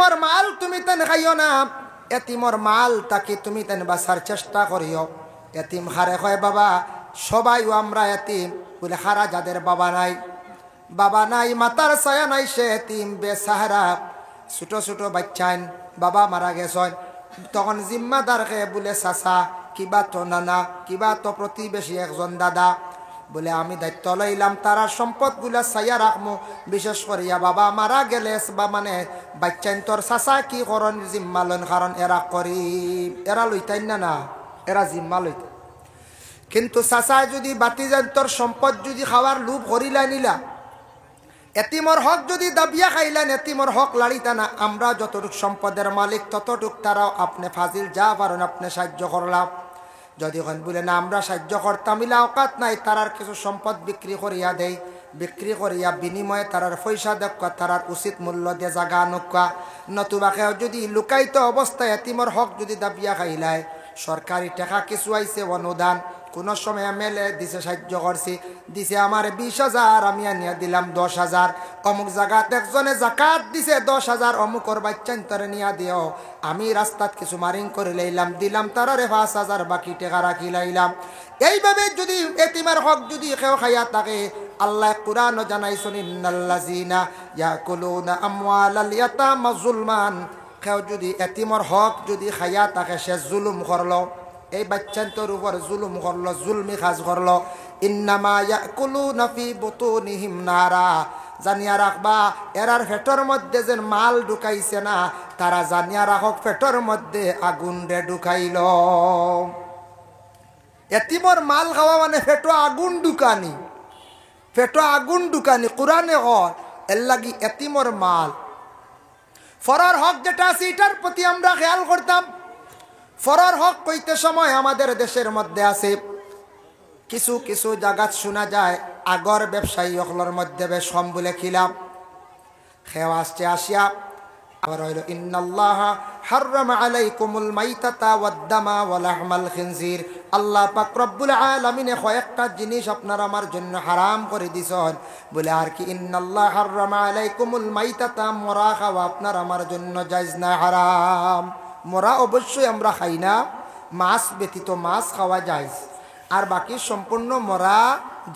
এতিমর মাল তুমি তেন খাইও না, এতিমর মাল তাকে তুমি তেন বাঁচার চেষ্টা করিও। এতিম হারে হয় বাবা, সবাই আমরা এতিম বলে হারা যাদের বাবা নাই, বাবা নাই, মাতার ছায়া নাই, সে এতিম বেসাহারা। ছোট ছোট বাচ্চাইন বাবা মারা গেছেন, তখন জিম্মাদারকে বলে চাচা, কিবা তো নানা, কিবা তো প্রতিবেশী একজন দাদা, বলে আমি দায়িত্ব লইলাম তারা সম্পদ গুলা চাইয়া রাখমু। বিশেষ করিয়া বাবা মারা গেলে বা মানে বাচ্চাইন তোর চাচা কি করন জিম্মা লইন, কারণ এরা করি এরা লইতাই না, এরা জিম্মা লইত। কিন্তু চাচায় যদি বাতি যান তোর সম্পদ যদি খাওয়ার লোভ করিলা নিলা, এতিমর হক যদি দাবিয়া খাইলেন, এতিমর হক লাড়িতা না, আমরা যতটুক সম্পদের মালিক ততটুক তারাও আপনি ফাজিল যা পারেন আপনি সাহায্য করলাম। যদি বলে না আমরা সাহায্য করতাম, ইলা অকাত নাই, তারার কিছু সম্পদ বিক্রি করিয়া দেই, বিক্রি করিয়া বিনিময়ে তারার পয়সা দেখা, তারার উচিত মূল্য দিয়ে জাগা নকা। নতুবাকে যদি লুকাইত অবস্থায় এতিমর হক যদি দাবিয়া খাইলায়, সরকারি টাকা কিছু আইছে অনুদান, কোন সময় এমএলএ দিছে সাহায্য করছি, দিছে আমার 20,000, আমি আনিয়া দিলাম 10,000। অমুক জায়গাত একজনে জাকাত দিছে 10,000, অমুকর বাচ্চান্তরে নিয়া দিও, আমি রাস্তাত কিছু মারিং করে লইলাম, দিলাম তারারে 5,000, বাকি টাকা রাখি লাইলাম। এইভাবে যদি এতিমের হক যদি কেউ খাইয়া থাকে, আল্লাহ কুরআন জানাইছেন ইন্নাল্লাযিনা ইয়াকুলুনা আমওয়ালাল ইয়াতামা যুলমান, কেউ যদি এতিমর হক যদি খাইয়া থাকে সে জুলুম করলো, এই বাচ্চান্তর উপর জুলুম করলো, জুলমি কাজ করলো। ইন্নামা ইয়াকুলুনা ফি বুতুনিহিম নারা, জানিয়া রাখবা এরার পেটর মধ্যে যে মাল ঢুকাইছে না, তারা জানিয়া রাখক পেটর মধ্যে আগুন রে ঢুকাইল। এতিমর মাল খাওয়া মানে পেটো আগুন ঢুকানি, পেটো আগুন ঢুকানি। কোরআনে হয় এর লাগি এতিমর মাল ফরার হক যেটা আছে এটার প্রতি আমরা খেয়াল করতাম। ফরার হক কইতে সময় আমাদের দেশের মধ্যে আছে কিছু কিছু জায়গা শোনা যায় আগর ব্যবসায়ী হকলের মধ্যে বেশ কম বলে খিলাম খেওয়া আসছে আসিয়া আবার হইল ইন্নাল্লাহা হাররামা আলাইকুমুল মাইতাতা ওয়াদ-দামা ওয়া লাহমাল খিনজির, আল্লাহ পাক রব্বুল আলামিনে কয়েকটা জিনিস আপনার আমার জন্য হারাম করে দিছেন। বলে আর কি ইন্নাল্লাহা হাররামা আলাইকুমুল মাইতাতা, মরা খাওয়া আপনার আমার জন্য জায়েজ না, হারাম। মরা অবশ্যই আমরা খাই না, মাছ ব্যতীত মাছ খাওয়া জায়েজ, আর বাকি সম্পূর্ণ মরা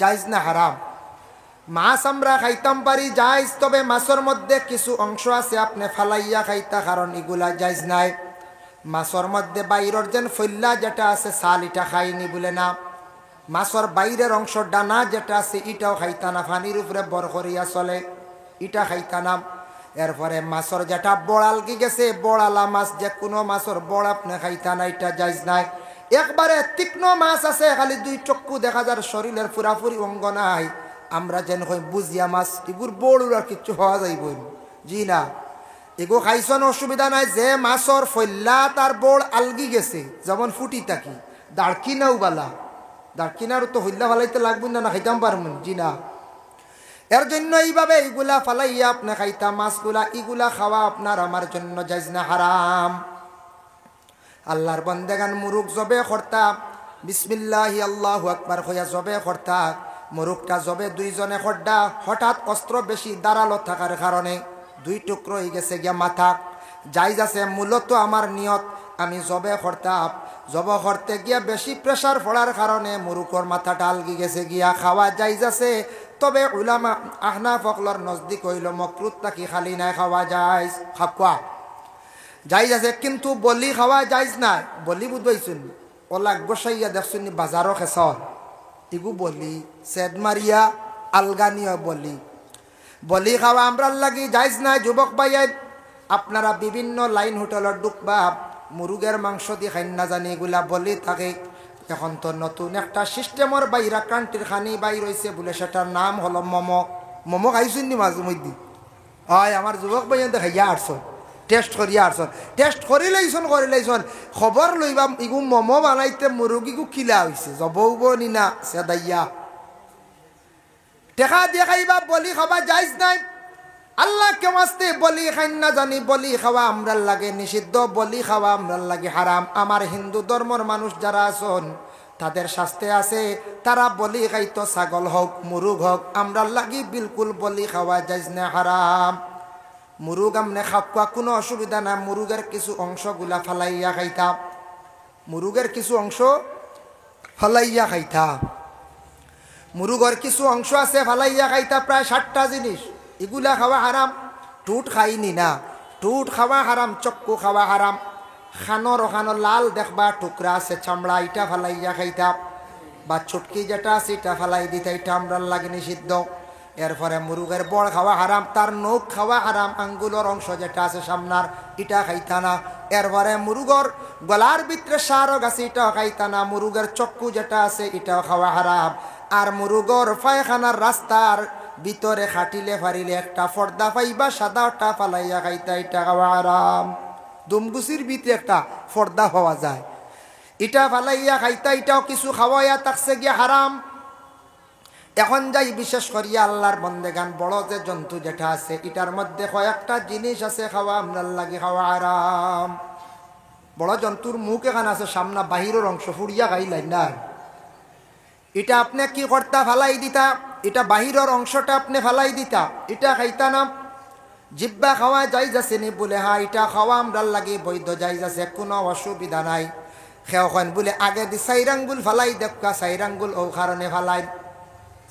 জায়েজ না, হারাম। মাছ আমরা খাইতাম পারি জায়েজ, তবে মাছের মধ্যে কিছু অংশ আছে আপনি ফালাইয়া খাইতা, কারণ এগুলা জায়েজ নাই। মাছের মধ্যে বাইরের যেন ফল্লা যেটা আছে সাল, এটা খাইনি বলে না। মাছের বাইরের অংশ ডানা যেটা আছে এটাও খাইতা না, পানির উপরে বর করিয়া চলে, এটা খাইতা না। এরপরে মাছের যেটা বড়াল কি গেছে, বড়ালা মাছ, যে কোনো মাছের বড় আপনি খাইতা না, এটা জায়েজ নাই। একবারে তীক্ষ্ণ মাছ আছে, খালি দুই চক্ষু দেখা যার শরীরের পুরাপুরি অঙ্গ নাই, আমরা যেন কই বুঝিয়া মাছ, এগুর বড় আর কিচ্ছু হওয়া যাইব জি না, এগো খাইছন অসুবিধা নাই। যে মাছর ফল্লা তার বড় আলগি গেছে, যেমন ফুটি থাকি দাঁড়কিনাও বালা, দাঁড়কিনারও তো হইল্লা ফালাইতে লাগবে না, না খাইতাম পারবেন জি না। এর জন্য এইভাবে এইগুলা ফালাইয়া আপনি খাইতাম মাছগুলা, এগুলা খাওয়া আপনার আমার জন্য জায়েজ না, হারাম। আল্লাহর বন্দেগান মুরুগ জবে করতা, বিসমিল্লাহি আল্লাহু আকবার কইয়া জবে করতা, মুরুগটা জবে দুইজনে খড্ডা, হঠাৎ অস্ত্র বেশি দাঁড়ালো থাকার কারণে দুই টুকরো হয়ে গেছে গিয়া মাথা। জায়েজ আছে, মূলত আমার নিয়ত আমি জবে করতাম, জব করতে গিয়া বেশি প্রেসার পড়ার কারণে মুরুগর মাথাটা আলগি গেছে গিয়া, খাওয়া জায়েজ আছে। তবে উলামা আহনাফ হকলর নজদিক হইল মকরুত তাকি খালি নাই, খাওয়া জায়েজ, খাওয়া জায়েজ আছে, কিন্তু বলি খাওয়া জায়েজ নাই। বলি বুঝবাইছুন ওলাক বসাইয়া দেখছুন বাজারও খেসর, ইগু বলি সেদ মারিয়া আলগানিও বলি, বলি খাওয়া আমরার লাগি জায়েজ নাই। যুবক ভাইয়াই আপনারা বিভিন্ন লাইন হোটেলের ঢুকবা, মুরুগের মাংস দিয়ে খাই না জানি, এগুলা বলি থাকে। এখন তো নতুন একটা সিস্টেমের বাইরা কান্ট্রির খানি বাইর হয়েছে বলে, সেটার নাম হলো মোমো। মোমো খাইছুন নি মাঝে মধ্যে? হয় আমার যুবক ভাইয়া দেখাইয়া আসছেন, টেস্ট করিয়া আসছেন, টেস্ট করি লাইছন খবর লইবা ইগু মোমো বানাইতে মুরগিগু কিলা হয়েছে, জবৌব নি না সেদাইয়া টেকা দিয়ে খাইবা, বলি খাবা জায়েজ নাই। আল্লাহ কে মাসতে বলি খাই না জানি, বলি খাওয়া আমরার লাগে নিষিদ্ধ, বলি খাওয়া আমরার লাগে হারাম। আমার হিন্দু ধর্মের মানুষ যারা আছেন তাদের শাস্তে আছে, তারা বলি খাইতো ছাগল হোক মুরুগ হোক, আমরার লাগি বিলকুল বলি খাওয়া জায়েজ না, হারাম। মুরুগ আমনে খাপকা কোনো অসুবিধা না, মুরুগের কিছু অংশগুলা ফালাইয়া খাইতা, মুরুগের কিছু অংশ ফালাইয়া খাইতা। মুরুগর কিছু অংশ আছে ফালাইয়া খাইতা, প্রায় 60টা জিনিস। এগুলা খাওয়া হারাম। টুট খাইনি না, টুট খাওয়া হারাম, চক্কু খাওয়া হারাম। খানোর ওখানো লাল দেখবা টুকরা আছে চামড়া, এটা ফালাইয়া খাইতা। বা ছুটকি যেটা আছে এটা ফালাই দিতা, এটা আমরা লাগে নিষিদ্ধ। এরপরে মুরুগের বড় খাওয়া হারাম, তার নখ খাওয়া হারাম, আঙ্গুলের অংশ যেটা আছে সামনার এটা খাইতা না। এরপরে মুরুগর গলার ভিতরে সারক আছে এটাও খাইতা না। মুরুগের চক্কু যেটা আছে এটাও খাওয়া হারাম। আর মুরুগর পায়খানার রাস্তার ভিতরে খাটিলে ফারিলে একটা পর্দা পাইবা সাদাটা ফালাইয়া খাইতা, এটা খাওয়া হারাম। দুমগুচির ভিতরে একটা পর্দা পাওয়া যায়, এটা ফালাইয়া খাইতা, এটাও কিছু খাওয়াইয়া থাকছে গিয়া হারাম। এখন যাই বিশেষ করিয়া আল্লাহর বন্দেগান বড় যে জন্তু যেটা আছে এটার মধ্যে কয়েকটা জিনিস আছে খাওয়া আপনার লাগে খাওয়া হারাম। বড় জন্তুর মুখ এখানে আছে সামনা, বাহিরের অংশ ফুড়িয়া খাইলাই না, এটা আপনি কি করতা ফালাই দিতা, এটা বাহিরের অংশটা আপনি ফালাই দিতা, এটা খাইতা না। জিব্বা খাওয়া যাই যাচ্ছে নি বলে হ্যাঁ এটা খাওয়া আমরার লাগে বৈধ যাই যাচ্ছে, কোনো অসুবিধা নাই। খেয়ে বলে আগে দি সাইরাঙ্গুল ফালাই দেখা, সাইরাঙ্গুল ও কারণে ফালাই,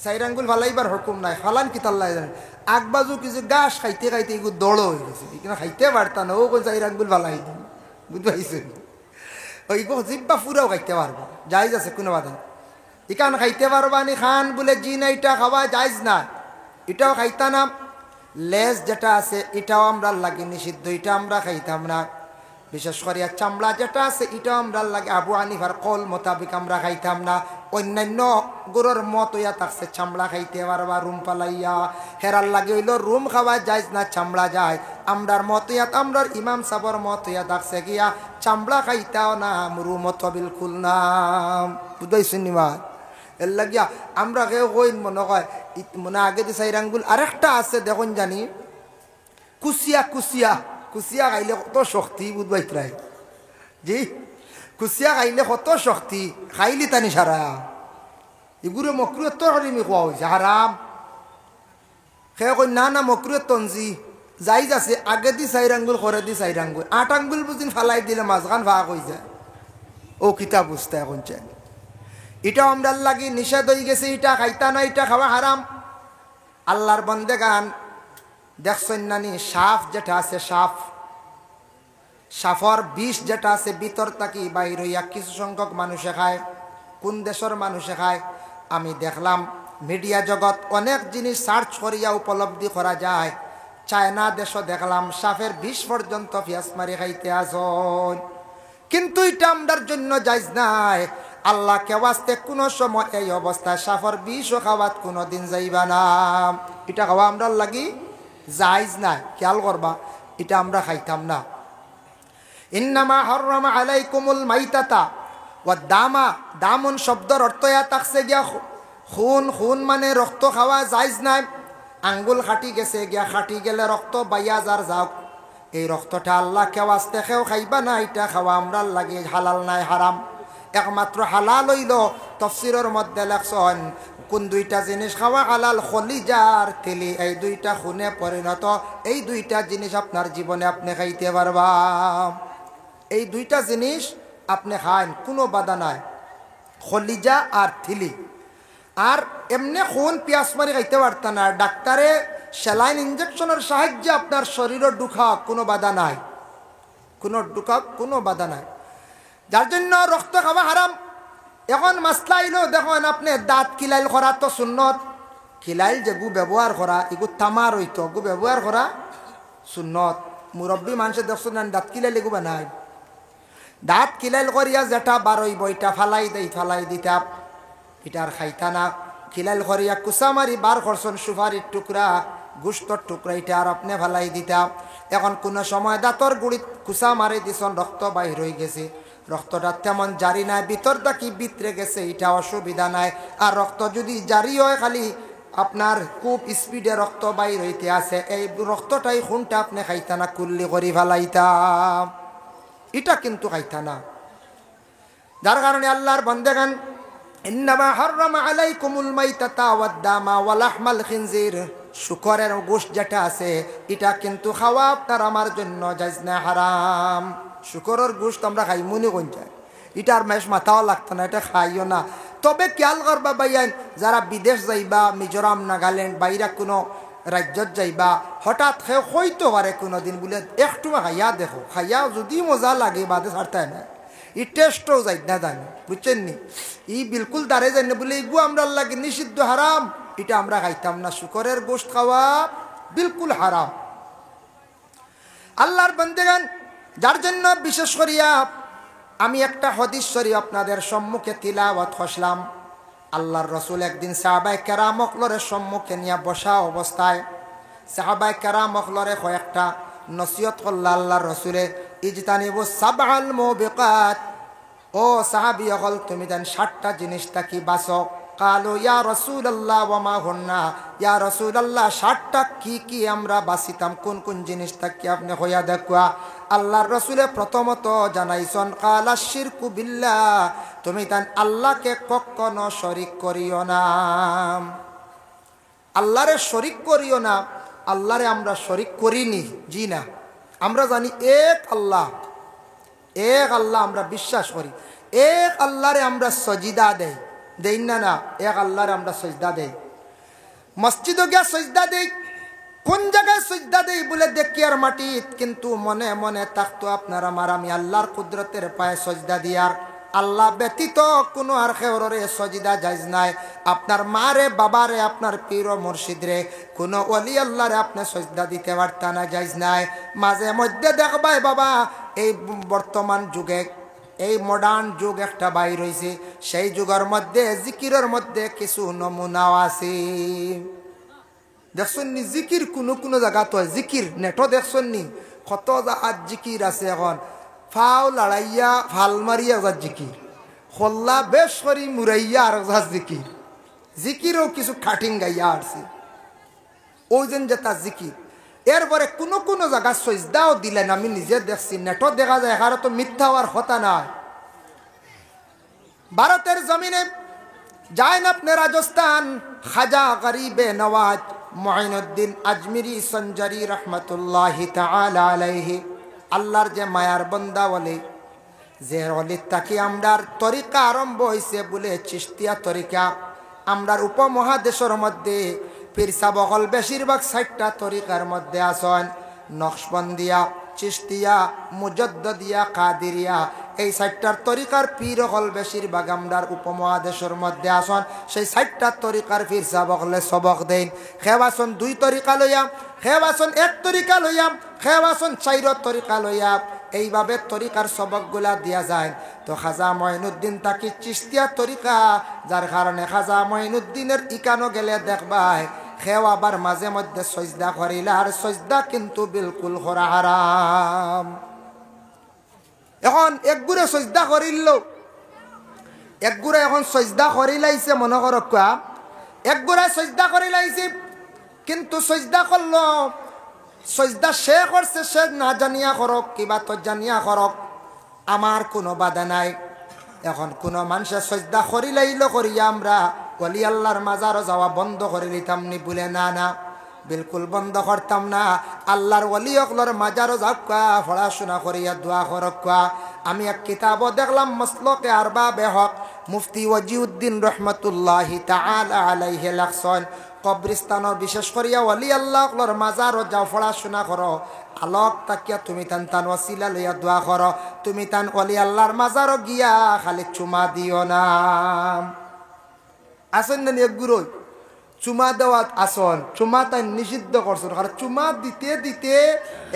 সাইরাঙ্গুল ফালাইবার হুকুম নাই, ফালান কি তাল্লাই জানেন। আগবাজু কিছু গাছ খাইতে খাইতে এগুলো দৌড় হয়ে গেছে, এখানে খাইতে পারতা না, ও কোন সাইরাঙ্গুল ফালাই দিন, বুঝতে পারছেন। ওই জিব্বা পুরাও খাইতে পারবো, যাই যাচ্ছে কোনো বাধা। ইকান খাইতে পারবা নি খান বলে জি না, এটা খাওয়া যাইজ না, এটাও খাইতা না। লেজ যেটা আছে এটাও আমরা লাগে নিষিদ্ধ, এটা আমরা খাইতাম না। বিশেষ করিয়া চামড়া যেটা আছে এটাও আমরা লাগে আবু হানিফার কল মোতাবিক আমরা খাইতাম না। অন্যান্য গরুর মত হইয়া থাকছে চামড়া খাইতে পারবা রুম পালাইয়া, হেরার লাগে হইল রুম খাওয়া যায় না, চামড়া যায়। আমরার মত হইয়া, আমরার ইমাম সাবর মত হইয়া থাকছে গিয়া চামড়া খাইতাও না, রুম তো বিলকুল না, বুঝাইছেন নিমা। এর লাগিয়া আমরা কেউ কইন মনে হয় মনে আগে যে সাইরাঙ্গুল আরেকটা আছে দেখুন জানি, কুচিয়া, কুচিয়া, কুচিয়া খাইলে কত শক্তি বুঝবাইতরাই জি, কুচিয়া খাইলে কত শক্তি, খাইলি তানি সারা এগুলো মকরুয়ের তরকারি খোয়া হয়েছে হারাম। সে কই না না মকরুয়ের তঞ্জি যাইজ আছে, আগে দি সাইরাঙ্গুল করে দি সাইরাঙ্গুল, 8 আঙ্গুল বুঝিন ফালাই দিলে মাঝখান ভাগ হয়ে যায়। ও কিতাব বুঝতে এখন চাই, এটাও আমরা লাগি নিষেধ হয়ে গেছে, এটা খাইতা না, এটা খাওয়া হারাম। আল্লাহর বন্দেগান দেখছেন নানি সাপ যেটা আছে, সাপ, সাফর বিষ যেটা আছে ভিতর থাকি বাইর হইয়া কিছু সংখ্যক মানুষে খায়। কোন দেশের মানুষে খায় আমি দেখলাম, মিডিয়া জগৎ অনেক জিনিস সার্চ করিয়া উপলব্ধি করা যায়। চায়না দেশও দেখলাম সাপের বিষ পর্যন্ত পিয়াস মারি খাইতে আসন, কিন্তু এটা আমরার জন্য যাইজ নাই। আল্লাহ কেওয়াস্তে কোনো সময় এই অবস্থায় সাফর বিষও খাওয়াত কোনো দিন যাইবা না, এটা খাওয়া আমরা লাগি যাইজ নাই, খেয়াল করবা, এটা আমরা খাইতাম না। ইন্নামা হাররামা আলাইকুমুল মাইতাতা ওয়া দামা, দামুন শব্দর অর্থ ইয়া থাকছে গিয়া খুন, খুন মানে রক্ত খাওয়া যাইজ নাই। আঙ্গুল খাটি গেছে গিয়া, খাটি গেলে রক্ত বাইয়া যার যাও, এই রক্তটা আল্লাহ কেওয়াস্তে খেও খাইবা না, এটা খাওয়া আমরা লাগে হালাল নাই, হারাম। একমাত্র হালাল হইল তফসিরের মধ্যে লেখছেন কোন দুইটা জিনিস খাওয়া হালাল, খলিজার তেলি, এই দুইটা খুনে পরিণত, এই দুইটা জিনিস আপনার জীবনে আপনি খাইতে পারবা। এই দুইটা জিনিস আপনি খান, কোনো বাধা নাই, খলিজা আর থিলি। আর এমনি খুন পিয়াস মারি খাইতে পারত না, ডাক্তারে স্যালাইন ইঞ্জেকশনের সাহায্যে আপনার শরীরে ঢুকা কোনো বাধা নাই, কোনো ঢুকা কোনো বাধা নাই, যার জন্য রক্ত খাওয়া হারাম। এখন মাসলা আইলো দেখুন, আপনি দাঁত কিলাইল করা তো সুন্নত, কিলাইল যে গু ব্যবহার করা এগু তামার হইতো, গু ব্যবহার করা সুন্নত। মুরব্বী মানুষের দেখছো না দাঁত কিলাইল এগুবা নাই, দাঁত কিলাইল করিয়া যেটা বারইব এটা ফালাই দেই, ফালাই দিতা, এটা আর খাইতা না। খিলাইল করিয়া কুচা মারি বার করছেন সুপারির টুকরা, গুস্তর টুকরা, এটা আর আপনি ফালাই দিতা। এখন কোনো সময় দাঁতর গুড়িত কুচা মারি দিছন, রক্ত বাহির হয়ে গেছে, রক্তটা তেমন জারি নাই, ভিতরটা কি ভিতরে গেছে এটা অসুবিধা নাই। আর রক্ত যদি জারি হয় খালি আপনার খুব স্পিডে রক্ত বাইর হইতে আছে, এই রক্তটাই খুনটা আপনি খাইতা না, কুল্লি করি ফেলাইতা, এটা কিন্তু খাইতা না। যার কারণে আল্লাহর বান্দাগান ইন্নামা হাররামা আলাইকুমুল মাইতাতা ওয়াদ দামা ওয়া লাহমাল খিনজির, শুকরের গোশত যেটা আছে এটা কিন্তু খাওয়া আপনার আমার জন্য জায়েজ না, হারাম। শুকরের গোশত আমরা খাই মনে কোন যায়, এটার মেশ মাথাও লাগতো না, এটা খাইও না। তবে খেয়াল করবা ভাইয়ান, যারা বিদেশ যাইবা, মিজোরাম, নাগাল্যান্ড, বাইরে কোনো রাজ্যত যাইবা, হঠাৎ খেয়ে হইতে পারে কোনো দিন বলে একটু খাইয়া দেখো, খাইয়া যদি মজা লাগে বাদে ছাড়তে না, ই টেস্টও যাই না জানি, বুঝছেন নি? ই বিলকুল দাঁড়ে যাই না বলে এগু আমরা লাগে নিষিদ্ধ, হারাম, এটা আমরা খাইতাম না। শুকরের গোশত খাওয়া বিলকুল হারাম। আল্লাহর বান্দাগান, যার জন্য বিশেষ করিয়া আমি একটা হাদিস শরীফ আপনাদের সম্মুখে তিলাওয়াত করলাম। আল্লাহর রাসূল একদিন সাহাবায়ে কেরাম ওয়াক্লরের সম্মুখে নিয়ে বসা অবস্থায় সাহাবায়ে কেরাম ওয়াক্লরে কয়েকটা নসিহত করল আল্লাহর রাসূলে, ইজতানিবু সাবআল মুবিকাত, ও সাহাবী হল তুমি দেন 60টা জিনিস থাকি বাঁচো। কালো ইয়া রাসূলুল্লাহ ওয়া মা হুন্না, ইয়া রাসূলুল্লাহ 60টা কি কি আমরা বাঁচিতাম, কোন কোন জিনিস থাকি আপনি হইয়া দেখুয়া। আল্লাহর রাসূলে প্রথমত জানাইছেন কালা শিরকু বিল্লাহ, তুমি তান আল্লাহকে কখনো শরীক করিও না, আল্লাহরে শরীক করিও না। আল্লাহরে আমরা শরীক করিনি, জি না, আমরা জানি এক আল্লাহ, এক আল্লাহ আমরা বিশ্বাস করি, এক আল্লাহরে আমরা সজিদা দেই, দেই না, না, এক আল্লাহরে আমরা সজদা দেই। মসজিদে গিয়া সজদা দেই, কোন জায়গায় সজদা দেই বলে দেখি আর মাটিত, কিন্তু মনে মনে থাকতো আপনার আমার আমি আল্লাহর কুদরতের পায়ে সজদা দিয়ার, আল্লাহ ব্যতীত কোনো আর খেওরে সজদা জায়েজ নাই। আপনার মারে, বাবারে, আপনার পীর ও মুর্শিদরে, কোনো ওলি আল্লাহরে আপনি সজদা দিতে পারতা না, জায়েজ নাই। মাঝে মধ্যে দেখবাই বাবা, এই বর্তমান যুগে, এই মডার্ন যুগ একটা বাইর হয়েছে, সেই যুগের মধ্যে জিকিরের মধ্যে কিছু নমুনাও আছে। দেখছেন নি জিকির কোনো কোনো জায়গা তো জিকির নেটও দেখছেন নি কত আজ জিকির আছে, এখন ফাও লড়াইয়া ফাল মারিয়া যার জিকির, হল্লা বেশ করি মুরাইয়া আর যার জিকির, জিকিরও কিছু খাটিং গাইয়া আসছে ওই যেন যেটা জিকির। এরপরে কোনো কোনো জায়গা সজদাও দিলেন, আমি নিজে দেখছি, নেটও দেখা যায়, এখানে তো মিথ্যা হওয়ার কথা নয়। ভারতের জমিনে যায় না আপনি রাজস্থান, খাজা গরিবে নওয়াজ মুঈনুদ্দিন আজমিরি সঞ্জারি রহমতুল্লাহি তাআলা আলাইহি, আল্লাহর যে মায়ার বান্দা বলে, যে ওলি তাকে আমরার তরিকা আরম্ভ হয়েছে বলে চিশতিয়া তরিকা। আমরার উপমহাদেশের মধ্যে পীর সাবকল বেশিরভাগ 60টা তরিকার মধ্যে আসেন, নকশবন্দিয়া, চিশতিয়া, মুজদ্দদিয়া, কাদিরিয়া, এই 60টার তরিকার পীর হল বেশিরভাগ আমরার উপমহাদেশের মধ্যে আসন। সেই 60টা তরিকার পীর সাবকলে সবক দেন, খেবাসন 2 তরিকা লইয়া, খেবাসন 1 তরিকা লইয়া, খেবাসন 4 তরিকা লইয়া, এইভাবে তরিকার সবকগুলা দিয়া যায়। তো খাজা মঈনুদ্দিন তাকি চিশতিয়া তরিকা, যার কারণে খাজা মঈনুদ্দিনের ইকানো গেলে দেখবাই খেও আবার মাঝে মধ্যে সজদা করিলা, আর সজদা কিন্তু বিলকুল করা হারাম। এখন একগুড়ে সজদা করিল, একগুড়ে এখন সজদা করিলাইছে, মনে করক একগুড়ে সজদা করিলাইছে, কিন্তু সজদা করলো, সজদা সে করছে, সে না জানিয়া করক কিবা তো জানিয়া করক, আমার কোনো বাধা নাই। এখন কোনো মানুষের সজদা করিলাইল করিয়া আমরা ওলি আল্লাহর মাজারও যাওয়া বন্ধ করে দিতাম নি বলে, না না, বিলকুল বন্ধ করতাম না। আল্লাহর ওলি অকলর মাজারও যাওয়া, পড়াশোনা করিয়া দোয়া করকা। আমি এক কিতাবও দেখলাম, মসলকে আরবাবে হক মুফতি ওয়াজিউদ্দিন রহমতুল্লাহি তাআলা আলাইহি লেখছেন, কবরিস্তানের বিশেষ করিয়া ওলি আল্লাহ অকলর মাজারও যাও, পড়াশোনা করো, আলোক তাকিয়া তুমি তান তান ওয়াসিলা লইয়া দোয়া করো, তুমি তান ওলি আল্লাহর মাজারও গিয়া খালি চুমা দিও না। আসেন না একগুরো চুমা দেওয়া আসন, চুমা তাই নিষিদ্ধ করছেন, কারণ চুমা দিতে দিতে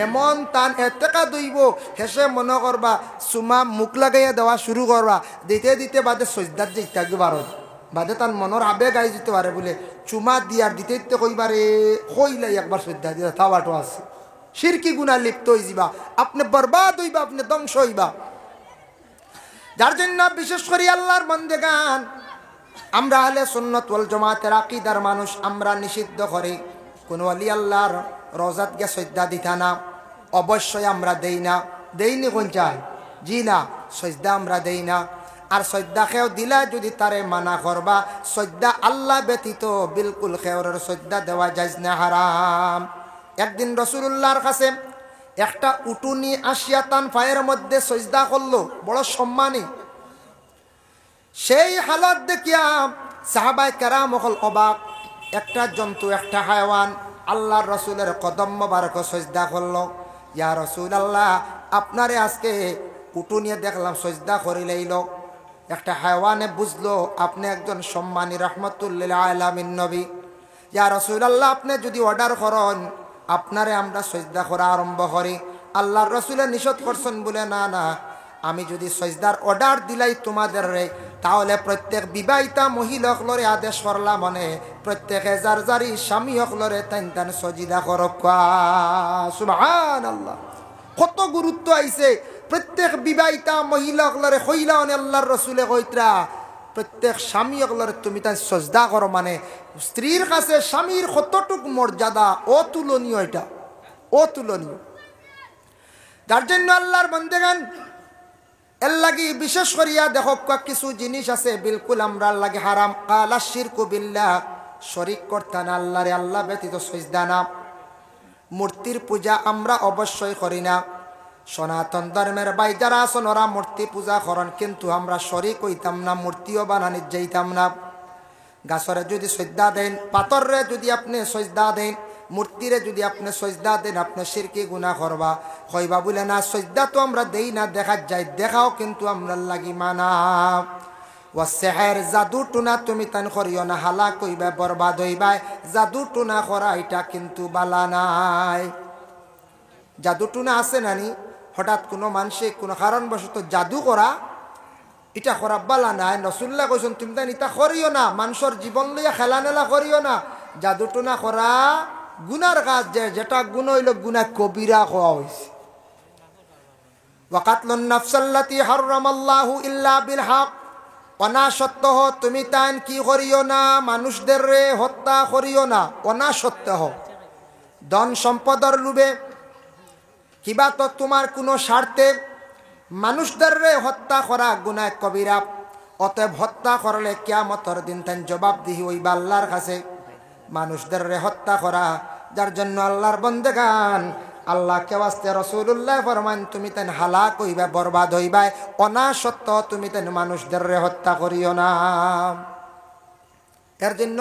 এমন টান এতেকা দইব, হেসে মনে করবা চুমা মুখ লাগাইয়া দেওয়া শুরু করবা, দিতে দিতে বাদে সজদার যে ইত্যাদি বারো বাদে তার মনের আবেগ আই যেতে পারে বলে চুমা দিয়ার দিতে দিতে কইবারে কইলাই একবার সজদা দিয়া তাওয়াটো আছে, শিরকি গুনাহ লিপ্ত হয়ে যাবা, আপনি বরবাদ হইবা, আপনি ধ্বংস হইবা। যার জন্য বিশেষ করে আল্লাহর বান্দাগান, আমরা আহলে সুন্নাত ওয়াল জামাতের আকীদার মানুষ, আমরা নিষিদ্ধ করি কোন ওলি আল্লাহর রওজাত গে সজদা দিতা না, অবশ্যই আমরা দেই না, দেইনি কোন চাই, জি না, সজদা আমরা দেই না। আর শ্রদ্ধা খেও দিলা যদি তারে মানা করবা, শ্রদ্ধা আল্লাহ ব্যতীত বিলকুল খেওরের শ্রদ্ধা দেওয়া যাইজ না, হারাম। একদিন রাসূলুল্লাহর কাছে একটা উটুনি আসিয়া তান পায়ের মধ্যে সজদা করলো, বড় সম্মানী। সেই হালত দেখিয়া সাহাবায়ে কেরাম হল অবাক। একটা জন্তু, একটা হায়াওয়ান আল্লাহর রসুলের কদম মোবারক সজদা করলো। ইয়া রাসূলুল্লাহ, আপনারে আজকে উটুনিয়ে দেখলাম সজদা করিলেইল। একটা হায়াওয়ানে বুঝলো আপনি একজন সম্মানী রহমতুল্লিল আলামিন নবী। ইয়া রাসূলুল্লাহ, আপনি যদি অর্ডার করেন আপনারে আমরা সজদা করা আরম্ভ করি। আল্লাহর রসুলে নিষেধ করছেন বলে, না না, আমি যদি সজদার অর্ডার দিলাই তোমাদের রে, তাহলে প্রত্যেক বিবাহিতা মহিলা হকলরে আদেশ করলাম, মানে প্রত্যেকে যার যারি স্বামী হকলরে তাইন তান সজিদা করক। সুবহানাল্লাহ, কত গুরুত্ব আইছে। প্রত্যেক বিবাহিতা মহিলা হকলরে হইলা মানে আল্লাহর রসুলে কইত্রা প্রত্যেক স্বামী হকলরে তুমি তাই সজদা করো, মানে স্ত্রীর কাছে স্বামীর কতটুক মর্যাদা অতুলনীয়, এটা অতুলনীয়। যার জন্য আল্লাহর বান্দাগান এর লাগি বিশেষ করিয়া দেখো কিছু জিনিস আছে বিলকুল আমরা লাগে হারাম। কালা শিরকু বিল্লাহ, শরীক করতে না আল্লাহরে, আল্লাহ ব্যতীত সজদা না। মূর্তির পূজা আমরা অবশ্যই করি না। সনাতন ধর্মের ভাই যারা আছেন ওরা মূর্তি পূজা করেন, কিন্তু আমরা শরীক হইতাম না, মূর্তিও বানানি যাইতাম না। গাছরে যদি সজদা দেন, পাথরে যদি আপনি সজদা দেন, মূর্তিরে যদি আপনি সজদা দেন, আপনি শিরকি গুনাহ করবা। কইবা বলে না সজদা তো আমরা দেই না, দেখা যায়, দেখাও কিন্তু আমরা লাগি মানা। ও সেহের, জাদু টুনা তুমি তান করিও না, হালাক কইবা, বরবাদ হইবা। জাদু টুনা করা এটা কিন্তু বালা নাই। জাদু টুনা আছে নানি, হঠাৎ কোনো মানুষে কোনো কারণবশত জাদু করা, এটা করা বালা নাই। রাসূলুল্লাহ কইছেন তুমি তান এটা করিও না, মানুষের জীবন লইয়া খেলা নেলা করিও না। জাদু টুনা করা গুনার কাজ, যেটা গুণ হইল গুনাহ কবিরা হওয়া হয়েছে। ওয়াকাতলুন নাফসাল্লাতী হারামাল্লাহু ইল্লা বিল হক, অনাসত্য তুমি তান কি করিও না, মানুষদের রে হত্যা করিও না। অনাসত্য ধন সম্পদের লোভে কিবা তো তোমার কোনো স্বার্থে মানুষদের রে হত্যা করা গুনাহ কবিরা। অতএব হত্যা করলে কিয়ামতের দিন তান জবাবদিহি হইবা আল্লাহর কাছে। মানুষদের রে হত্যা করা, যার জন্য আল্লাহর বন্দেগান আল্লাহকে ওয়াস্তে রাসূলুল্লাহ ফরমান তুমি তেন হালাক হইবা, বরবাদ হইবা। অনাসত্য তুমি তেন মানুষদের রে হত্যা করিও না। এর জন্য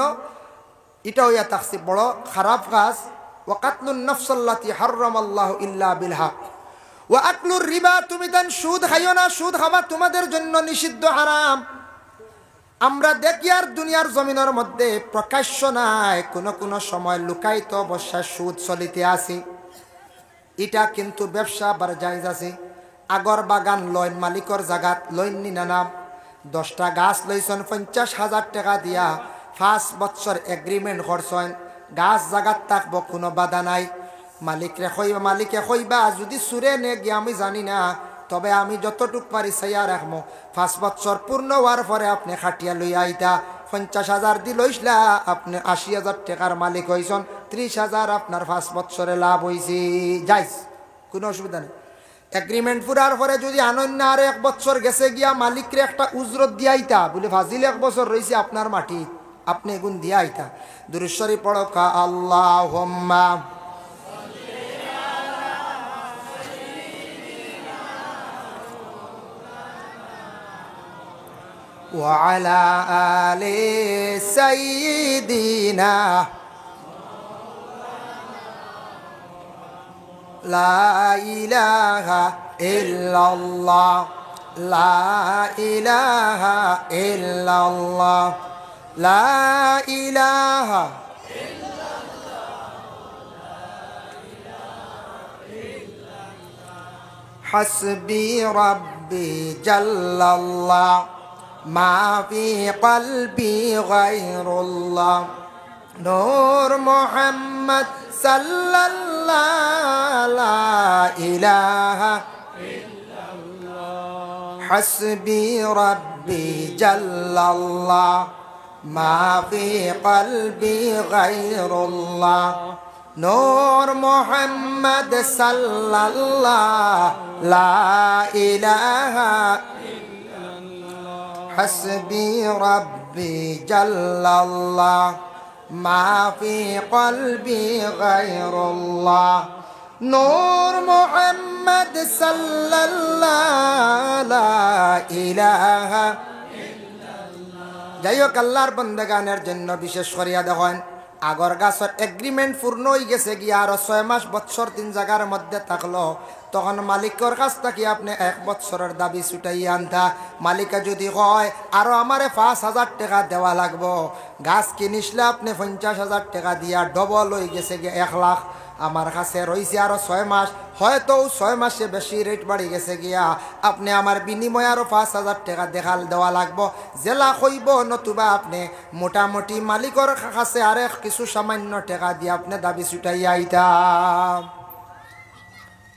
এটা হইয়া থাকছে বড় খারাপ কাজ। ওয়াকাতলুন নাফসাল্লাতী হারামাল্লাহু ইল্লা বিল হক, ওয়া আকলুর রিবা, তুমি তেন সুদ খাইও না, সুদ খাওয়া তোমাদের জন্য নিষিদ্ধ, হারাম। আমরা দেখি আর দুনিয়ার জমিনের মধ্যে প্রকাশ্য নাই, কোনো সময় লুকায়িত অবস্থায় সুদ চলিতে আছে। এটা কিন্তু ব্যবসা বার জায়েজ আছে। আগর বাগান লইন মালিকর জাগাত লইন নি না, 10টা গাছ লইছেন 50,000 টাকা দিয়া, 5 বছর এগ্রিমেন্ট করছেন, গাছ জাগাত থাকবো, কোনো বাধা নাই। মালিকে কইবা যদি সুরে নে গিয়ে আমি জানি না, তবে আমি যতটুক পারি চাইয়া রাখবো। 5 বছর পূর্ণ হওয়ার পরে আপনি খাটিয়া লইয়া আইতা, 50,000 দি লইসলা, আপনি 80,000 টাকার মালিক হইছেন, 30,000 আপনার 5 বছরে লাভ হয়েছে, যাইস, কোনো অসুবিধা নেই। এগ্রিমেন্ট পুরার পরে যদি আনন্দ আর 1 বছর গেছে গিয়া মালিকরে একটা উজরত দিয়া আইতা, বলে ফাজিল 1 বছর রয়েছে আপনার মাটি, আপনি এগুন দিয়া আইতা। দুরূদ শরীফ পড়ো, কা আল্লাহুম্মা وعلى آل سيدنا لا إله إلا الله لا إله إلا الله لا إله إلا الله حسبي ربي جل الله ما في قلبي غير الله نور محمد صلى الله لا إله إلا الله حسبي ربي جل الله ما في قلبي غير الله نور محمد صلى الله لا إله إلا الله হাসবি রব্বি জাল্লাল্লাহ মা ফি কলবি গায়রুল্লাহ নূর মুহাম্মদ সাল্লাল্লাহু লা ইলাহা ইল্লাল্লাহ। যাই হোক, আল্লাহর বন্দেগানের জন্য বিশেষ করিয়া দেখেন আগর গাছের এগ্রিমেন্ট পূর্ণ হয়ে গেছে গিয়া আরো 6 মাস বছর 3 জায়গার মধ্যে থাকলো, তখন মালিকের কাছ থেকে আপনি 1 বছরের দাবি ছুটাইয়া আনতা। মালিকা যদি কয় আরো আমারে 5,000 টাকা দেওয়া লাগবো, গাছ কিনিসলে আপনি 50,000 টাকা দিয়া ডবল হয়ে গেছে গিয়া 1 লাখ, আমার কাছে রয়েছে আরো 6 মাস, হয়তো 6 মাসে বেশি রেট বাড়ি গেছে গিয়া আপনি আমার বিনিময়ে আরো 5,000 টাকা দেওয়া লাগবো, জেলা হইব, নতুবা আপনি মোটামুটি মালিকের কাছে আরে কিছু সামান্য টাকা দিয়ে আপনি দাবি ছুটাইয়া আইতাম।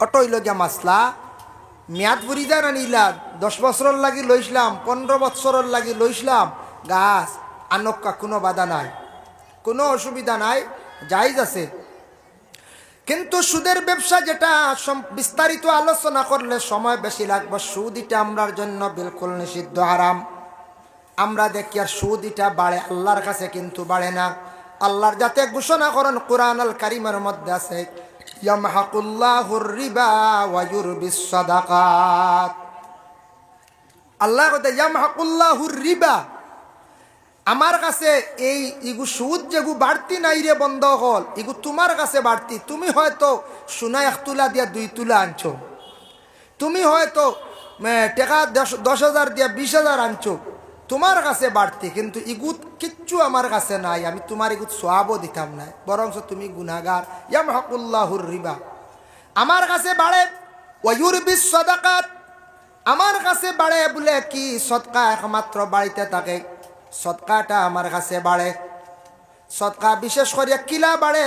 অটইল গিয়া মাসলা মেয়াদ ফুরি যায় না নিলা 10 বছরের লাগি লইসলাম, 15 বছরের লাগি লইসলাম, গাছ আনক্কা কোনো বাধা নাই, কোনো অসুবিধা নাই, জায়েজ আছে। কিন্তু সুদের ব্যবসা যেটা বিস্তারিত আলোচনা করলে সময় বেশি লাগবে। সুদ এটা আমরার জন্য বিলকুল নিষিদ্ধ, হারাম। আমরা দেখি আর সুদ এটা বাড়ে, আল্লাহর কাছে কিন্তু বাড়ে না। আল্লাহর যাতে ঘোষণা করেন কোরআন আল কারীমের মধ্যে আছে, ইয়ামহাকুল্লাহুর রিবা ওয়া ইউরবিস সাদাকাত। আল্লাহ কয় ইয়ামহাকুল্লাহুর রিবা, আমার কাছে এই ইগু সুদ যেগু বাড়তি নাই রে বন্ধ হল, ইগু তোমার কাছে বাড়তি। তুমি হয়তো সোনা 1 তুলা দিয়া 2 তুলা আনছো, তুমি হয়তো টাকা 10,000 দিয়া 20,000 আনছো, তোমার কাছে বাড়তি, কিন্তু ইগুত কিচ্ছু আমার কাছে নাই, আমি তোমার ইগুত সওয়াবও দিতাম না, বরঞ্চ তুমি গুনাহগার। ইয়ামহাকুল্লাহুর রিবা, আমার কাছে বাড়ে। ওয়া ইউরবিস সাদাকাত, আমার কাছে বাড়ে বলে কি সদকা একমাত্র বাড়িতে থাকে, সদকাটা আমার কাছে বাড়ে। সদকা বিশেষ করে কিলা বাড়ে,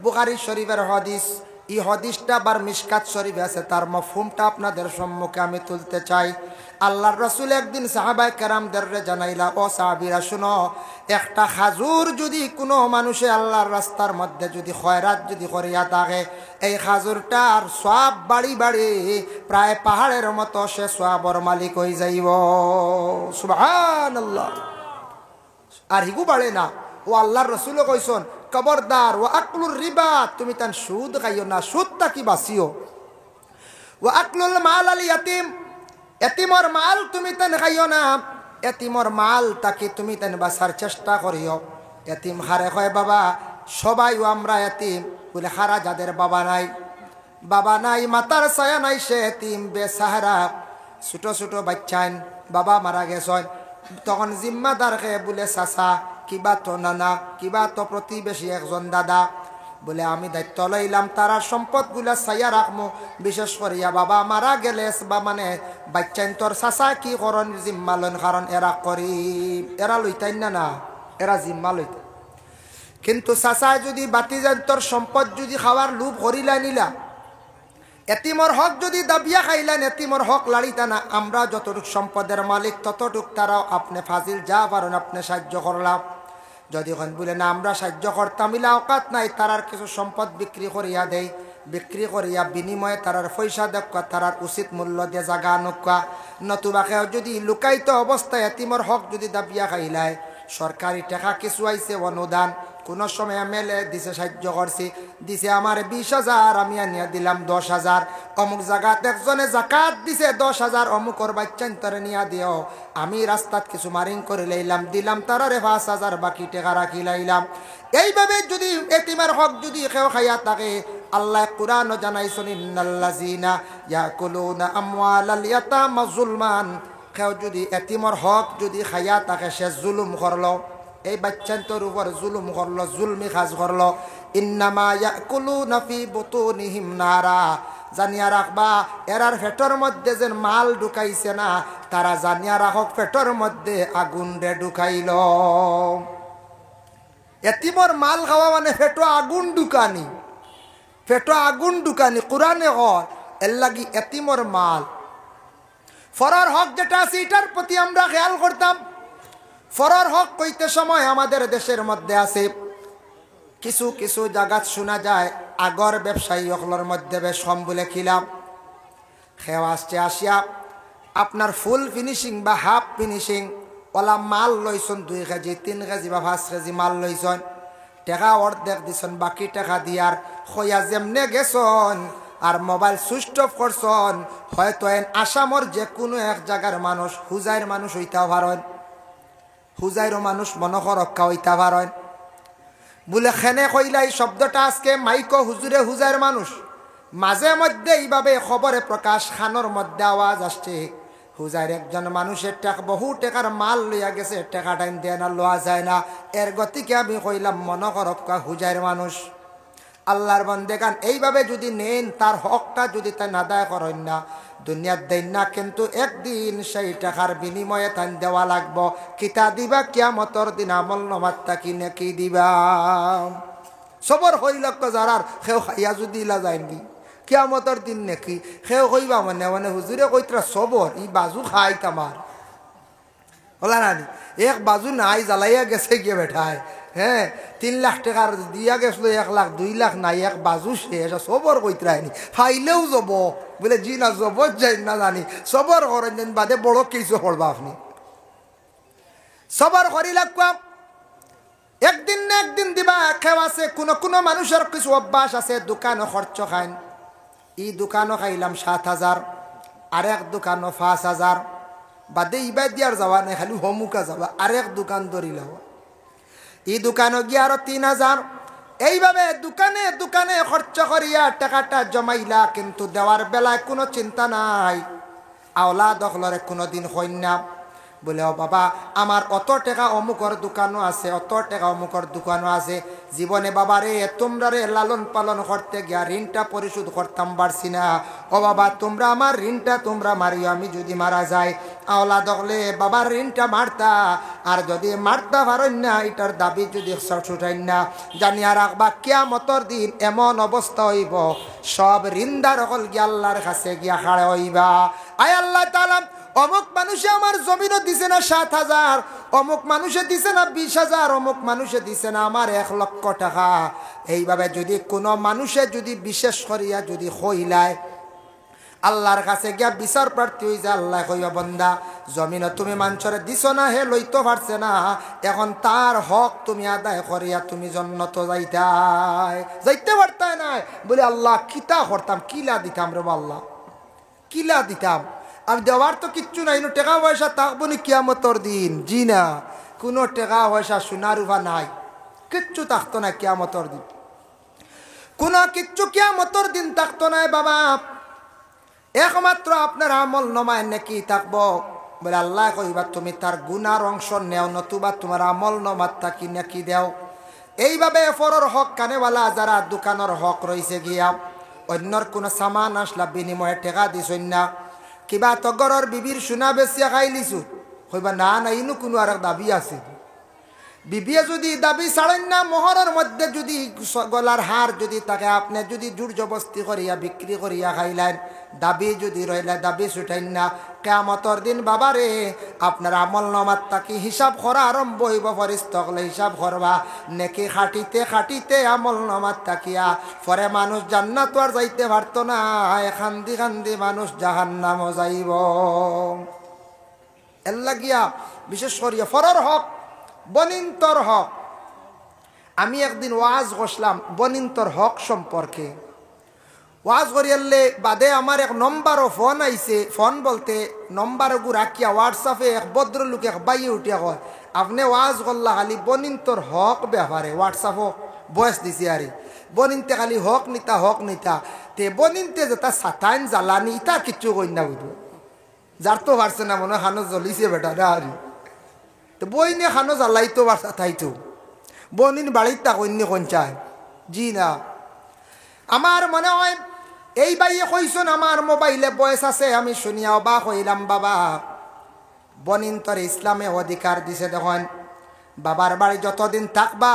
বুখারী শরীফের হাদিস, এই হাদিসটা বার মিশকাত শরীফে আছে, তার মফহুমটা আপনাদের সম্মুখে আমি তুলতে চাই। আল্লাহর রাসূল একদিন সাহাবায়ে কেরামদের জানাইলা, ও সাহাবীরা শুনো, একটা খাজুর যদি কোনো মানুষে আল্লাহর রাস্তার মধ্যে যদি খয়রাত যদি করিয়া থাকে, এই খাজুরটার সওয়াব বাড়ি বাড়ি প্রায় পাহাড়ের মতো সে সওয়াবর মালিক হয়ে যাইব। সুবহানাল্লাহ। আর হিগু বাড়ে না। ও আল্লাহর রাসূলও কইছেন, খবরদার, ও আকলুর রিবা, তুমি তান সুদ খাইও না, সুদটা কি বাঁচিও। ও আকলুল মাল আল ইয়াতিম, এতিমর মাল তুমি তান খাইও না, এতিমর মাল তাকে তুমি তান বাঁচার চেষ্টা করিও। এতিম হারে কয় বাবা, সবাই আমরা এতিম বলে, হারা যাদের বাবা নাই, মাতার ছায়া নাই, সে এতিম বেসাহারা, ছোট ছোট বাচ্চাইন বাবা মারা গেছেন, তখন জিম্মাদার কে বলে চাচা, কিবা তো নানা, কিবা তো প্রতিবেশী একজন দাদা, বলে আমি দায়িত্ব লইলাম তারা সম্পদগুলা চাইয়া রাখবো। বিশেষ করিয়া বাবা মারা গেলে বা মানে বাচ্চাইন তোর চাচা কি করন জিম্মা লইন, কারণ এরা গরিব, এরা লইতাই না, এরা জিম্মা লইত। কিন্তু চাচায় যদি বাতি যান তোর সম্পদ যদি খাওয়ার লোভ করিলা নিলা, এতিমর হক যদি দাবিয়া খাইলেন, এতিমর হক লাড়িতা না, আমরা যতটুক সম্পদের মালিক ততটুক তারাও আপনি ফাজিল যা পারেন আপনি সাহায্য করলাম। যদি বলে না আমরা সাহায্য করতাম, ইলা অকাত নাই, তারার কিছু সম্পদ বিক্রি করিয়া দেয়, বিক্রি করিয়া বিনিময়ে তারার পয়সা দেখা, তারার উচিত মূল্য দিয়ে জাগা নকা, নতুবা কেউ যদি লুকায়িত অবস্থায় এতিমর হক যদি দাবিয়া খাইলায়, সরকারি টাকা কিছু আইছে অনুদান, কোনো সময় এমএলএ দিছে সাহায্য করছি, দিছে আমার 20,000, আমি আনিয়া দিলাম 10,000, অমুক জায়গাত একজনে জাকাত দিছে 10,000, অমুকর বাচ্চান তারে নিয়া দিও, আমি রাস্তাত কিছু মারিং করে লইলাম, দিলাম তারারে 5,000, বাকি টাকা রাখি লাইলাম। এইভাবে যদি এতিমের হক যদি কেউ খাইয়া থাকে, আল্লাহ কুরআন জানাইছেন, ইন্নাল্লাযিনা ইয়াকুলুনা আমওয়ালাল ইয়াতামা যুলমান, কেউ যদি এতিমের হক যদি খাইয়া থাকে, সে জুলুম করলো, এই বাচ্চান্তর উপর জুলুম করলো, জুলমি কাজ করলো। ইন্নামা ইয়াকুলুনা ফি বুতুনিহিম নারা, জানিয়া রাখবা এরার পেটের মধ্যে যে মাল ঢুকাইছে না, তারা জানিয়া রাখক পেটের মধ্যে আগুন রে ঢুকাইল। এতিমর মাল খাওয়া মানে পেটো আগুন ঢুকানি, পেটো আগুন ঢুকানি। কোরআনে কয় এর লাগি এতিমর মাল ফরার হক যেটা আছে এটার প্রতি আমরা খেয়াল করতাম। ফরার হক কইতে সময় আমাদের দেশের মধ্যে আছে কিছু কিছু জায়গাত শোনা যায়, আগর ব্যবসায়ী সকলের মধ্যে বেশ কম বলে খিলাম, খেয়ে আসছে আসিয়া আপনার ফুল ফিনিশিং বা হাফ ফিনিশিং ওলা মাল লইছন 2 কেজি 3 কেজি বা 5 কেজি মাল লইছন টাকা অর্ধেক দিছন বাকি টাকা দিয়ার খয়া যেমনে গেছন আর মোবাইল সুইচ অফ করছন হয়তো আসামর যে কোনো এক জায়গার মানুষ হুজাইর মানুষ হইতা পারেন হুজাইরও মানুষ মনকরক্ষা হইতা পারেন বলে খেনে কইলা এই শব্দটা আজকে মাইকো হুজুরে হুজাইর মানুষ মাঝে মধ্যে এইভাবে খবরে প্রকাশ খানোর মধ্যে আওয়াজ আসছে হুজাইর একজন মানুষের টাকা বহু টাকার মাল লইয়া গেছে টাকা টাইম দেয় না লওয়া যায় না এর গতিকে আমি কইলাম মনকরক্ষা হুজাইর মানুষ আল্লাহর বান্দেগান এইভাবে যদি নেন তার হকটা যদি তাই আদায় করেন না দুনিয়ার দেন না কিন্তু একদিন সেই টাকার বিনিময়ে তাই দেওয়া লাগবো কিতা দিবা কিয়ামতের দিন আমল নামাত্তা কিনে কি দিবা সবর হইল যারার সেও খাইয়া যদি ইলা যায়নি কিয়ামতের দিন নাকি সেও কইবা মানে মানে হুজুরে কইতরা সবর ই বাজু খাই তামার বলা নানি এক বাজু নাই জ্বালাইয়া গেছে গিয়ে বেঠায় হ্যাঁ 3 লাখ টাকার দিয়া গেছিল 1 লাখ 2 লাখ নাই এক বাজু শেষ সবর কইতরায়নি খাইলেও যাব বলে জি না যাব যাই না জানি সবর করেন যেন বাদে বড় কিছু করবা আপনি সবর করি লাগবা একদিন না একদিন দিবা খেও আছে কোন মানুষের কিছু অভ্যাস আছে দোকানে খরচ খান ই দোকানও খাইলাম 7,000 আরেক দোকানও 5,000 বাদে ইবা দিয়ার যাওয়া নাই খালি হমুকা যাবা আরেক দোকান ধরিলাম ই দোকানও গিয়ে আরো 3,000 এইভাবে দোকানে দোকানে খরচ করিয়া টাকাটা জমাইলা কিন্তু দেওয়ার বেলায় কোনো চিন্তা নাই আওলা দখলরে কোনোদিন হইন না বলে ও বাবা আমার অত টাকা অমুকর দোকানও আছে অত টাকা অমুকর দোকানও আছে জীবনে বাবা রে তোমরা রে লালন পালন করতে গিয়া ঋণটা পরিশোধ করতাম পারছি না ও বাবা তোমরা আমার ঋণটা তোমরা মারিও আমি যদি মারা যাই আওলা দখলে বাবার ঋণটা মারতা আর যদি মারতা পারেন না এটার দাবি যদি ছুটাইন না জানিয়া রাখবা কিয়ামতের দিন এমন অবস্থা হইব সব ঋণদার হল গিয়া আল্লাহর কাছে গিয়া খাড়ে হইবা আয় আল্লাহ তাআলা অমুক মানুষে আমার জমিনও দিছে না 7,000 অমুক মানুষে দিছে না 20,000 অমুক মানুষে দিছে না আমার 1 লক্ষ টাকা এইভাবে যদি কোনো মানুষে যদি বিশেষ করিয়া যদি হইলায় আল্লাহর কাছে গিয়া বিচার প্রার্থী হই যায় আল্লাহ কইবা বান্দা জমিনও তুমি মানুষরে দিছ না হে লইতে পারছে না এখন তার হক তুমি আদায় করিয়া তুমি জান্নাত যাইতে পারতাই না বলে আল্লাহ কিতা করতাম কিলা দিতাম রে আল্লাহ কিলা দিতাম আমি দেওয়ার তো কিচ্ছু নাই টাকা পয়সা থাকবো নি কিয়ামতের দিন জি না কোনো টাকা পয়সা সোনা রূপা নাই কিচ্ছু থাকতো না কিয়ামতের দিন কোনো কিচ্ছু কিয়ামতের দিন থাকতো না বাবা একমাত্র আপনার আমল নমায় নাকি থাকবো বলে আল্লাহ কইবা তুমি তার গুনার অংশ নেও নতুবা তোমার আমল নমাত থাকি নাকি দেও এইভাবে ফরর হক কানেওয়ালা যারা দোকানের হক রয়েছে গিয়া অন্যর কোনো সামান আসলা বিনিময়ে টাকা দিছই না কিবা তগরর বিবির সোনা বেচিয়া খাই লিছু কইবা না না ইনু কোনো আর দাবি আছে বিবিয়ে যদি দাবি ছাড়েন না মোহরের মধ্যে যদি গলার হার যদি তাকে আপনি যদি জোর জবস্তি করিয়া বিক্রি করিয়া খাইলেন দাবি যদি রইলে দাবি ছুটাইন না কিয়ামতের দিন বাবারে আপনার আমল নামাত তাকি হিসাব করা আরম্ভ হইব ফরিস্তা হলে হিসাব করবা নেকি খাটিতে খাটিতে আমল নামাত তাকিয়া পরে মানুষ জান্নাত আর যাইতে পারতো না খান্দি খান্দি মানুষ জাহান্নামও যাইব এর লাগিয়া বিশেষ করিয়া ফরর হক বনিন্তর হক আমি একদিন ওয়াজ করলাম বনিন্তর হক সম্পর্কে ওয়াজ করিয়ালে বাদে আমার এক নম্বরও ফোন আইছে ফোন বলতে নম্বর গু রাখিয়া হোয়াটসঅ্যাপে এক ভদ্রলোক এক বাইয়ে উঠিয়া কয় আপনি ওয়াজ করলা খালি বনিন্তর হক ব্যাপারে হোয়াটসঅ্যাপও বয়স দিছে আরে বনিনতে খালি হক নিতা তে বনিনতে যেটা সাতাইন জ্বালানি ইটা কিচ্ছু কই না বুঝবো যার তো পারছে না মনে খানো জ্বলিছে বেটা না আরে তো বই নিয়ে খানো জ্বালাইতো বা সাথাইতো বনিন বাড়ির তা কন্যা কোন চায় জি না আমার মনে হয় এই বাইয়ে কইছন আমার মোবাইলে বয়স আছে আমি শুনিয়া অবাক হইলাম বাবা বনিন্তর ইসলামে অধিকার দিছে দেখুন বাবার বাড়ি যতদিন থাকবা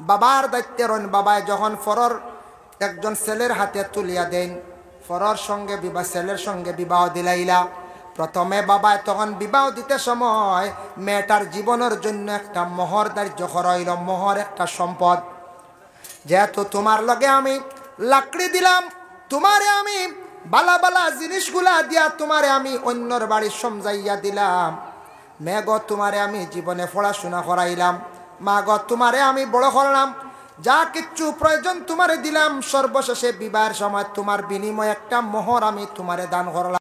বাবার দায়িত্বের বাবায় যখন ফরর একজন ছেলের হাতে তুলিয়া দেন ফরর সঙ্গে বিবাহ ছেলের সঙ্গে বিবাহ দিলাইলা প্রথমে বাবায় তখন বিবাহ দিতে সময় মেয়েটার জীবনের জন্য একটা মোহর ধার্য করাইল মোহর একটা সম্পদ যেহেতু তোমার লগে আমি লাকড়ি দিলাম তোমারে আমি বালা বালা জিনিসগুলা দিয়া তোমারে আমি অন্যর বাড়ি সমজাইয়া দিলাম মেঘ তোমারে আমি জীবনে পড়াশোনা করাইলাম, মা গো তোমারে আমি বড় করলাম, যা কিচ্ছু প্রয়োজন তোমারে দিলাম, সর্বশেষে বিবাহের সময় তোমার বিনিময়ে একটা মোহর আমি তোমারে দান করলাম।